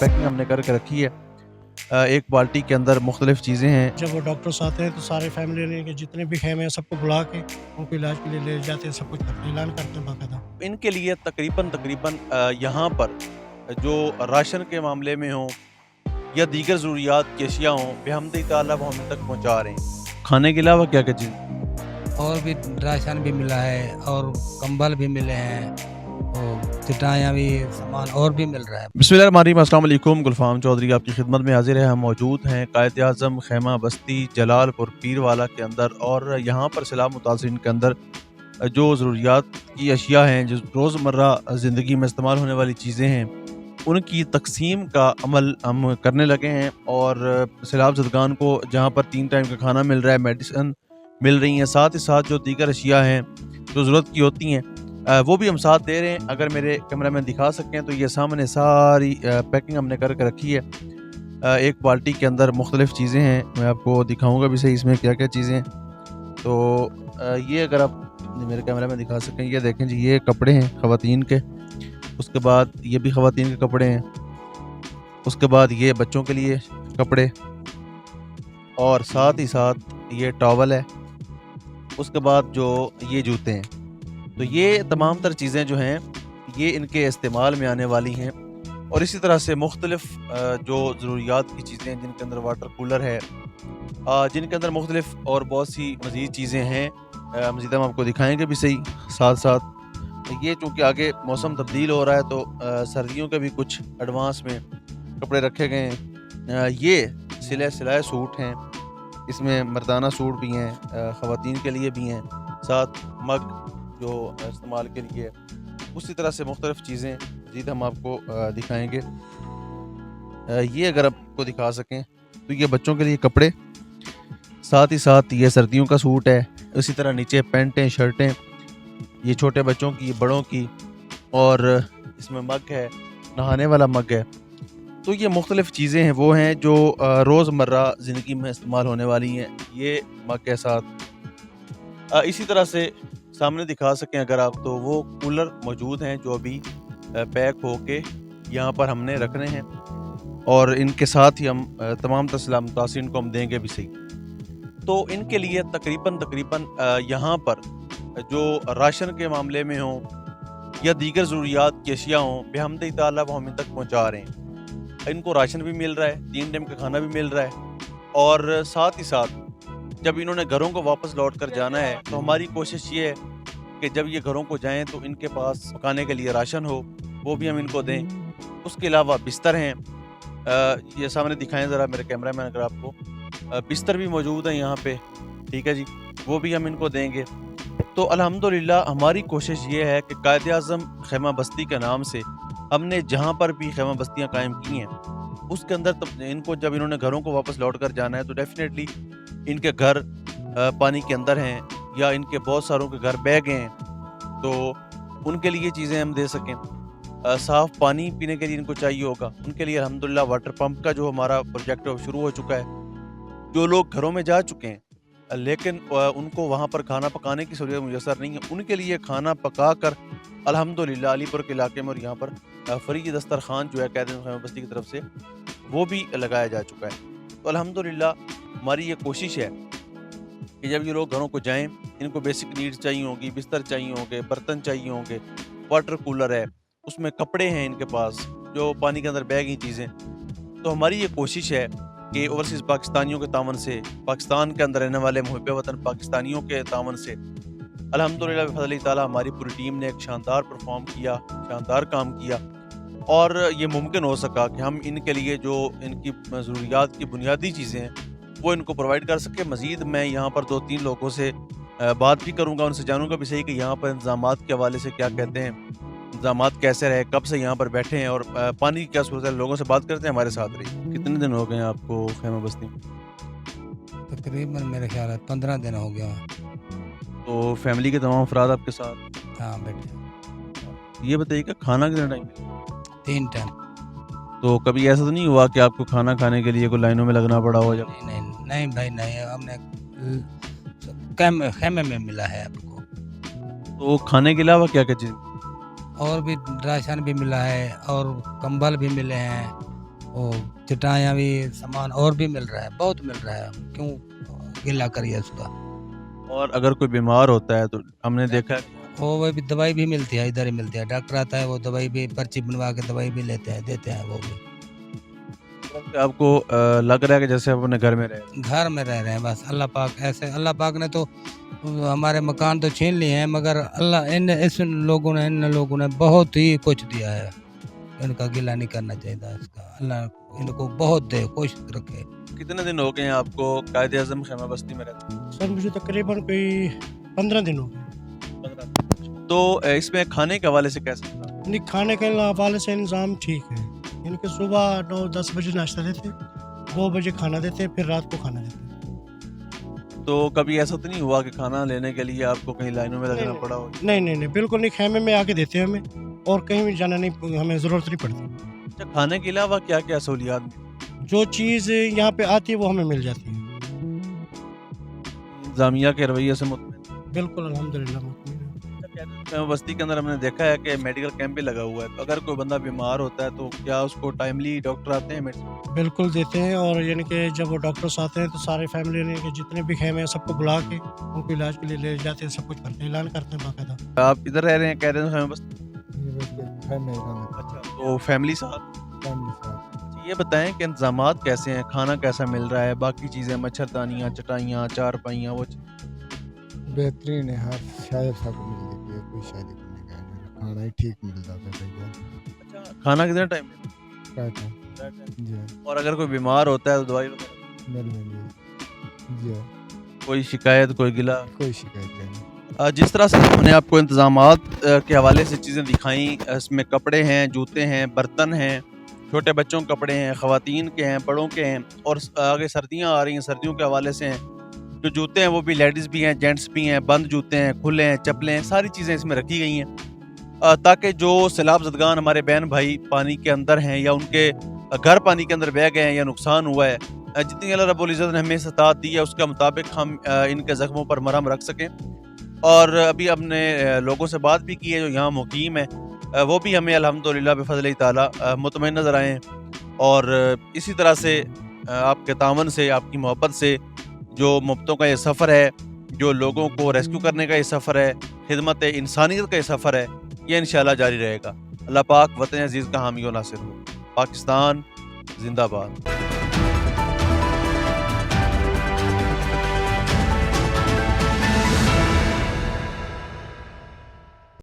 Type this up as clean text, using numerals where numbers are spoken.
Packing हमने करके रखी है। एक बाल्टी के अंदर मुख्तलिफ चीज़ें हैं। जब वो डॉक्टर्स आते हैं तो सारे फैमिली के जितने भी खेमे हैं सबको बुला के उनको इलाज के लिए ले जाते हैं, सब कुछ करते हैं, ऐलान करते हैं बाकायदा। इनके लिए तकरीबन तकरीबन यहाँ पर जो राशन के मामले में हो या दीगर ज़रूरियात की अशिया हों, बेहमदी ताला वो हमें तक पहुँचा रहे हैं। खाने के अलावा क्या क्या चीज़? और भी राशन भी मिला है और कंबल भी मिले हैं और चटाइयाँ भी, सामान और भी मिल रहा है। बिस्मिल्लाहिर्रहमानिर्रहीम, अस्सलाम वालेकुम। गुलफाम चौधरी आपकी खिदमत में हाजिर है। हम मौजूद हैं कायद-ए-आज़म खैमा बस्ती जलालपुर पीरवाला के अंदर, और यहाँ पर सैलाब मुतासिरीन के अंदर जो ज़रूरियात की अशिया हैं, जो रोज़मर्रा ज़िंदगी में इस्तेमाल होने वाली चीज़ें हैं, उनकी तकसीम का अमल हम करने लगे हैं। और सैलाब ज़दगान को जहाँ पर 3 टाइम का खाना मिल रहा है, मेडिसिन मिल रही हैं, साथ ही साथ जो दीगर अशिया हैं जो ज़रूरत की होती हैं वो भी हम साथ दे रहे हैं। अगर मेरे कैमरामैन दिखा सकें तो ये सामने सारी पैकिंग हमने करके रखी है। एक बाल्टी के अंदर मुख्तलिफ चीज़ें हैं, मैं आपको दिखाऊंगा भी सही इसमें क्या क्या चीज़ें हैं। तो ये अगर आप मेरे कैमरा में दिखा सकें, ये देखें जी, ये कपड़े हैं ख़वातीन के। उसके बाद ये भी ख़वातीन के कपड़े हैं। उसके बाद ये बच्चों के लिए कपड़े, और साथ ही साथ ये टॉवल है। उसके बाद जो ये जूते हैं, तो ये तमाम तर चीज़ें जो हैं ये इनके इस्तेमाल में आने वाली हैं। और इसी तरह से मुख्तलिफ जो ज़रूरियात की चीज़ें हैं, जिनके अंदर वाटर कूलर है, जिनके अंदर मुख्तलिफ और बहुत सी मज़ीद चीज़ें हैं, मज़ीद हम आपको दिखाएंगे भी सही साथ साथ। ये चूँकि आगे मौसम तब्दील हो रहा है तो सर्दियों के भी कुछ एडवांस में कपड़े रखे गए हैं। ये सिलाए सूट हैं, इसमें मर्दाना सूट भी हैं, ख़वातीन के लिए भी हैं, साथ मग जो इस्तेमाल के लिए। उसी तरह से मुख्तलिफ चीज़ें मज़ीद हम आपको दिखाएंगे। ये अगर आपको दिखा सकें तो ये बच्चों के लिए कपड़े, साथ ही साथ ये सर्दियों का सूट है। उसी तरह नीचे पैंटें, शर्टें, ये छोटे बच्चों की, बड़ों की, और इसमें मग है, नहाने वाला मग है। तो ये मुख्तलिफ चीज़ें हैं, वो हैं जो रोज़मर्रा ज़िंदगी में इस्तेमाल होने वाली हैं, ये मग के साथ। इसी तरह से सामने दिखा सकें अगर आप, तो वो कूलर मौजूद हैं जो अभी पैक होके यहाँ पर हमने रखने हैं, और इनके साथ ही हम तमाम सैलाब मुतासिरीन को हम देंगे भी सही। तो इनके लिए तकरीबन तकरीबन यहाँ पर जो राशन के मामले में हो या दीगर ज़रूरियात की अशिया हों, बेहमदी ताला वो हमें तक पहुँचा रहे हैं। इनको राशन भी मिल रहा है, 3 टाइम का खाना भी मिल रहा है, और साथ ही साथ जब इन्होंने घरों को वापस लौट कर जाना है तो हमारी कोशिश ये है कि जब ये घरों को जाएं तो इनके पास पकाने के लिए राशन हो, वो भी हम इनको दें। उसके अलावा बिस्तर हैं, ये सामने दिखाएं ज़रा मेरे कैमरा मैन अगर आपको, बिस्तर भी मौजूद हैं यहाँ पे, ठीक है जी, वो भी हम इनको देंगे। तो अल्हम्दुलिल्लाह हमारी कोशिश ये है कि कायद-ए-आज़म खैमा बस्ती के नाम से हमने जहाँ पर भी खैमा बस्तियाँ कायम की हैं, उसके अंदर तो इनको जब इन्होंने घरों को वापस लौट कर जाना है तो डेफिनेटली इनके घर पानी के अंदर हैं, या इनके बहुत सारों के घर बह गए हैं, तो उनके लिए चीज़ें हम दे सकें। साफ़ पानी पीने के लिए इनको चाहिए होगा, उनके लिए अल्हम्दुलिल्लाह वाटर पंप का जो हमारा प्रोजेक्ट है वो शुरू हो चुका है। जो लोग घरों में जा चुके हैं लेकिन उनको वहाँ पर खाना पकाने की सहूलियत मुयसर नहीं है, उनके लिए खाना पका कर अल्हम्दुलिल्लाह अलीपुर के इलाके में और यहाँ पर फ्री दस्तरखान जो है कायद-ए-आज़म खैमा बस्ती की तरफ से वो भी लगाया जा चुका है। तो अल्हम्दुलिल्लाह हमारी ये कोशिश है कि जब ये लोग घरों को जाएं, इनको बेसिक नीड्स चाहिए होंगी, बिस्तर चाहिए होंगे, बर्तन चाहिए होंगे, वाटर कूलर है, उसमें कपड़े हैं इनके पास जो पानी के अंदर बह गई चीज़ें। तो हमारी ये कोशिश है कि ओवरसीज़ पाकिस्तानियों के तावन से, पाकिस्तान के अंदर रहने वाले मुहिब्बे वतन पाकिस्तानियों के तावन से अल्हम्दुलिल्लाह बिफ़ज़्ल ताला हमारी पूरी टीम ने एक शानदार परफॉर्म किया, शानदार काम किया, और ये मुमकिन हो सका कि हम इनके लिए जो इनकी ज़रूरियात की बुनियादी चीज़ें हैं वो इनको प्रोवाइड कर सके। मज़ीद मैं यहाँ पर 2-3 लोगों से बात भी करूँगा, उनसे जानूँगा भी सही कि यहाँ पर इंतज़ामात के हवाले से क्या कहते हैं, इंतज़ामात कैसे रहे, कब से यहाँ पर बैठे हैं, और पानी की क्या सूरत है। लोगों से बात करते हैं, हमारे साथ रही। कितने दिन हो गए हैं आपको खैमा बस्ती में? तकरीबन मेरे ख्याल है 15 दिन हो गया। तो फैमिली के तमाम अफराद आपके साथ? हाँ बेटे, ये बताइए कि खाना कितना टाइम? 3 टाइम। तो कभी ऐसा तो नहीं हुआ कि आपको खाना खाने के लिए कोई लाइनों में लगना पड़ा हो? जब नहीं नहीं नहीं भाई नहीं, हमने खेमे में मिला है आपको। तो खाने के अलावा क्या क्या चीज़? और भी राशन भी मिला है और कंबल भी मिले हैं और चटाइयाँ भी सामान और भी मिल रहा है, बहुत मिल रहा है, क्यों गिला करिए उसका। और अगर कोई बीमार होता है तो हमने देखा है वो भी दवाई भी मिलती है, इधर ही मिलती है, डॉक्टर आता है वो दवाई भी पर्ची बनवा के दवाई भी लेते हैं, देते हैं वो भी। कि आपको लग रहा है कि जैसे आप अपने घर में रहे। घर में रह रहे हैं बस, अल्लाह पाक ऐसे, अल्लाह पाक ने तो हमारे मकान तो छीन लिए हैं, मगर अल्लाह इन लोगों ने बहुत ही कुछ दिया है, इनका गिला नहीं करना चाहिए इसका। अल्लाह इनको बहुत दे, खुश रखे। कितने दिन हो गए हैं आपको कायद आजम खैमा बस्ती में रहते सर मुझे तकरीबन कोई 15 दिन हो गए। हैं? तो इसमें खाने के हवाले से कैसा था? नहीं, खाने के हवाले से इंतज़ाम ठीक है। इनके सुबह 9-10 बजे नाश्ता देते, 2 बजे खाना देते, फिर रात को खाना देते। तो कभी ऐसा तो नहीं हुआ कि खाना लेने के लिए आपको कहीं लाइनों में लगना नहीं, पड़ा हो? नहीं, बिल्कुल नहीं, खेमे में आके देते हैं हमें और कहीं भी जाना नहीं, हमें ज़रूरत नहीं पड़ती। अच्छा, खाने के अलावा क्या क्या सहूलियात? जो चीज़ यहाँ पे आती है वो हमें मिल जाती है। इंतजामिया के रवैये से मुतमिन? बिल्कुल अल्हम्दुलिल्लाह मुतमिन है। खैमा बस्ती के अंदर हमने देखा है कि मेडिकल कैंप भी लगा हुआ है, तो अगर कोई बंदा बीमार होता है तो क्या उसको टाइमली डॉक्टर आते हैं मेडिसिन? बिल्कुल देते हैं, और यानी कि जब वो डॉक्टर्स आते हैं तो सारे फैमिली यानी कि जितने भी खेमे हैं सबको बुला के उनको इलाज के लिए ले जाते हैं, सब कुछ करते हैं, ऐलान करते हैं बाकायदा। आप इधर रह रहे हैं, कह रहे हैं खैमा बस्ती? फैमिली अच्छा, तो फैमिली साथ? साथ ये बताएं कि इंतजामात कैसे हैं, खाना कैसा मिल रहा है, बाकी चीज़ें मच्छरदानियाँ, चटाइयाँ, चारपाइयाँ, वो बेहतरीन है, हर शायद सब मिल जाती है, कोई शादी करने का नहीं, खाना ही ठीक मिलता है भैया। अच्छा, खाना कितना टाइम क्या था जी और अगर कोई बीमार होता है तो दवाई वगैरह? मिल में जी कोई शिकायत, कोई गिला? कोई शिकायत नहीं। जिस तरह से हमने आपको इंतजामात के हवाले से चीज़ें दिखाई, इसमें कपड़े हैं, जूते हैं, बर्तन हैं, छोटे बच्चों के कपड़े हैं, ख़वातीन के हैं, बड़ों के हैं, और आगे सर्दियाँ आ रही हैं, सर्दियों के हवाले से हैं। जो जूते हैं वो भी लेडीज़ भी हैं, जेंट्स भी हैं, बंद जूते हैं, खुले हैं, चप्पलें हैं, सारी चीज़ें इसमें रखी गई हैं, ताकि जो सैलाब ज़दगान हमारे बहन भाई पानी के अंदर हैं या उनके घर पानी के अंदर बह गए हैं या नुकसान हुआ है, जितनी अल्लाह रब्बुल इज़्ज़त ने हमें सताहत दी है उसके मुताबिक हम इनके ज़ख्मों पर मरहम रख सकें। और अभी हमने लोगों से बात भी की है जो यहाँ मुकीम है, वो भी हमें अल्हम्दुलिल्लाह बिफ़ज़्लिल्लाहि ताला मुतमईन नज़र आए हैं। और इसी तरह से आपके तावन से, आपकी मोहब्बत से जो मुफ्तों का ये सफ़र है, जो लोगों को रेस्क्यू करने का ये सफ़र है, खिदमत इंसानियत का ये सफ़र है, ये इंशाअल्लाह जारी रहेगा। अल्लाह पाक वतन अज़ीज़ का हामी व नासिर हो। पाकिस्तान ज़िंदाबाद।